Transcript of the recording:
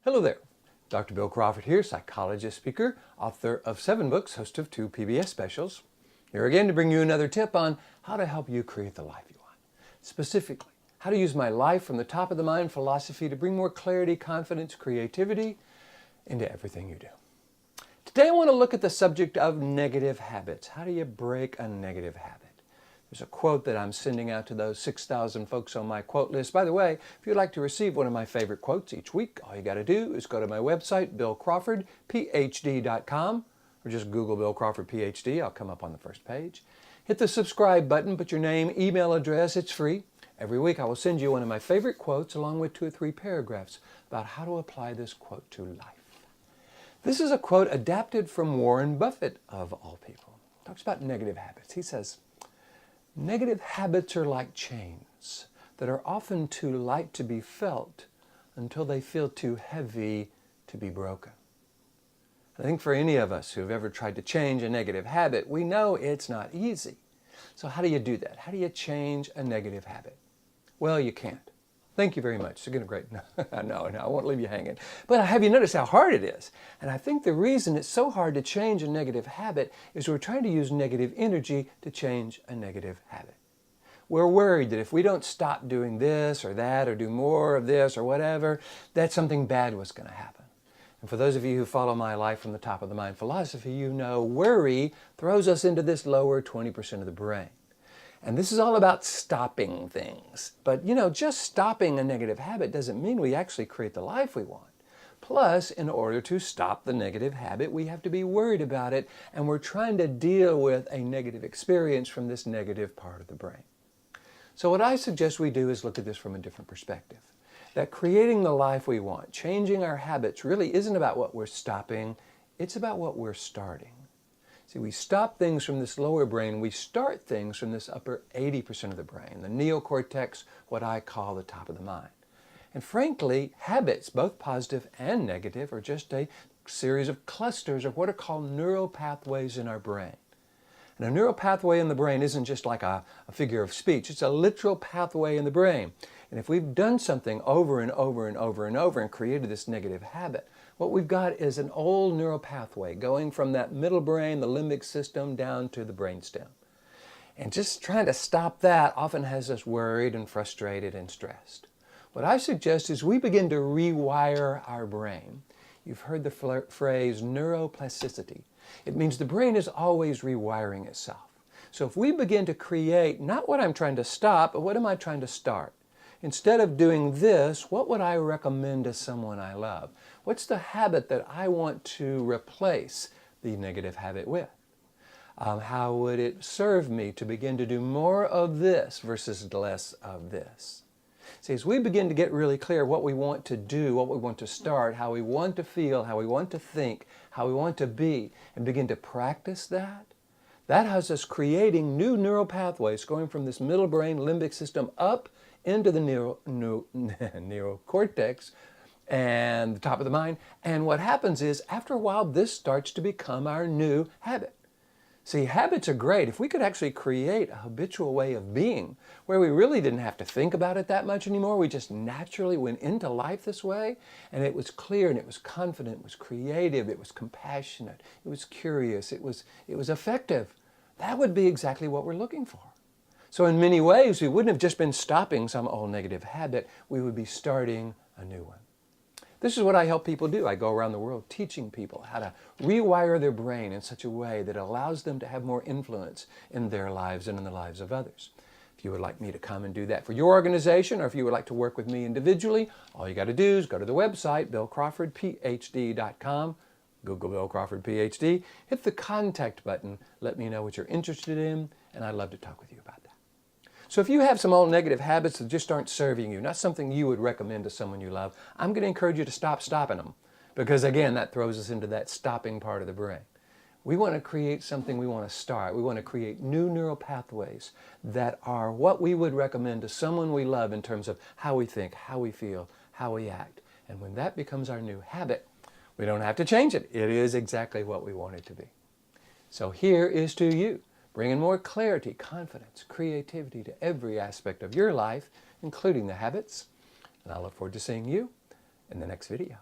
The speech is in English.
Hello there. Dr. Bill Crawford here, psychologist, speaker, author of 7 books, host of 2 PBS specials. Here again to bring you another tip on how to help you create the life you want. Specifically, how to use my life from the top of the mind philosophy to bring more clarity, confidence, creativity into everything you do. Today I want to look at the subject of negative habits. How do you break a negative habit? There's a quote that I'm sending out to those 6,000 folks on my quote list. By the way, if you'd like to receive one of my favorite quotes each week, all you got to do is go to my website, billcrawfordphd.com, or just Google Bill Crawford Ph.D. I'll come up on the first page. Hit the subscribe button, put your name, email address, it's free. Every week I will send you one of my favorite quotes along with 2 or 3 paragraphs about how to apply this quote to life. This is a quote adapted from Warren Buffett, of all people. He talks about negative habits. He says, "Negative habits are like chains that are often too light to be felt until they feel too heavy to be broken." I think for any of us who have ever tried to change a negative habit, we know it's not easy. So how do you do that? How do you change a negative habit? Well, you can't. Thank you very much. You're getting great. No, I won't leave you hanging. But have you noticed how hard it is? And I think the reason it's so hard to change a negative habit is we're trying to use negative energy to change a negative habit. We're worried that if we don't stop doing this or that or do more of this or whatever, that something bad was going to happen. And for those of you who follow my life from the top of the mind philosophy, you know worry throws us into this lower 20% of the brain. And this is all about stopping things. But, just stopping a negative habit doesn't mean we actually create the life we want. Plus, in order to stop the negative habit, we have to be worried about it, and we're trying to deal with a negative experience from this negative part of the brain. So what I suggest we do is look at this from a different perspective. That creating the life we want, changing our habits, really isn't about what we're stopping, it's about what we're starting. See, we stop things from this lower brain, we start things from this upper 80% of the brain, the neocortex, what I call the top of the mind. And frankly, habits, both positive and negative, are just a series of clusters of what are called neural pathways in our brain. And a neural pathway in the brain isn't just like a figure of speech, it's a literal pathway in the brain. And if we've done something over and over and over and over and created this negative habit, what we've got is an old neural pathway going from that middle brain, the limbic system, down to the brainstem. And just trying to stop that often has us worried and frustrated and stressed. What I suggest is we begin to rewire our brain. You've heard the phrase neuroplasticity. It means the brain is always rewiring itself. So if we begin to create not what I'm trying to stop, but what am I trying to start? Instead of doing this, what would I recommend to someone I love? What's the habit that I want to replace the negative habit with? How would it serve me to begin to do more of this versus less of this? See, as we begin to get really clear what we want to do, what we want to start, how we want to feel, how we want to think, how we want to be, and begin to practice that, that has us creating new neural pathways going from this middle brain limbic system up into the neocortex and the top of the mind. And what happens is, after a while, this starts to become our new habit. See, habits are great. If we could actually create a habitual way of being where we really didn't have to think about it that much anymore, we just naturally went into life this way, and it was clear and it was confident, it was creative, it was compassionate, it was curious, it was effective. That would be exactly what we're looking for. So in many ways, we wouldn't have just been stopping some old negative habit, we would be starting a new one. This is what I help people do. I go around the world teaching people how to rewire their brain in such a way that allows them to have more influence in their lives and in the lives of others. If you would like me to come and do that for your organization, or if you would like to work with me individually, all you got to do is go to the website, billcrawfordphd.com, Google Bill Crawford Ph.D., hit the contact button, let me know what you're interested in, and I'd love to talk with you about that. So if you have some old negative habits that just aren't serving you, not something you would recommend to someone you love, I'm going to encourage you to stop stopping them. Because again, that throws us into that stopping part of the brain. We want to create something we want to start. We want to create new neural pathways that are what we would recommend to someone we love in terms of how we think, how we feel, how we act. And when that becomes our new habit, we don't have to change it. It is exactly what we want it to be. So here is to you, bringing more clarity, confidence, creativity to every aspect of your life, including the habits. And I look forward to seeing you in the next video.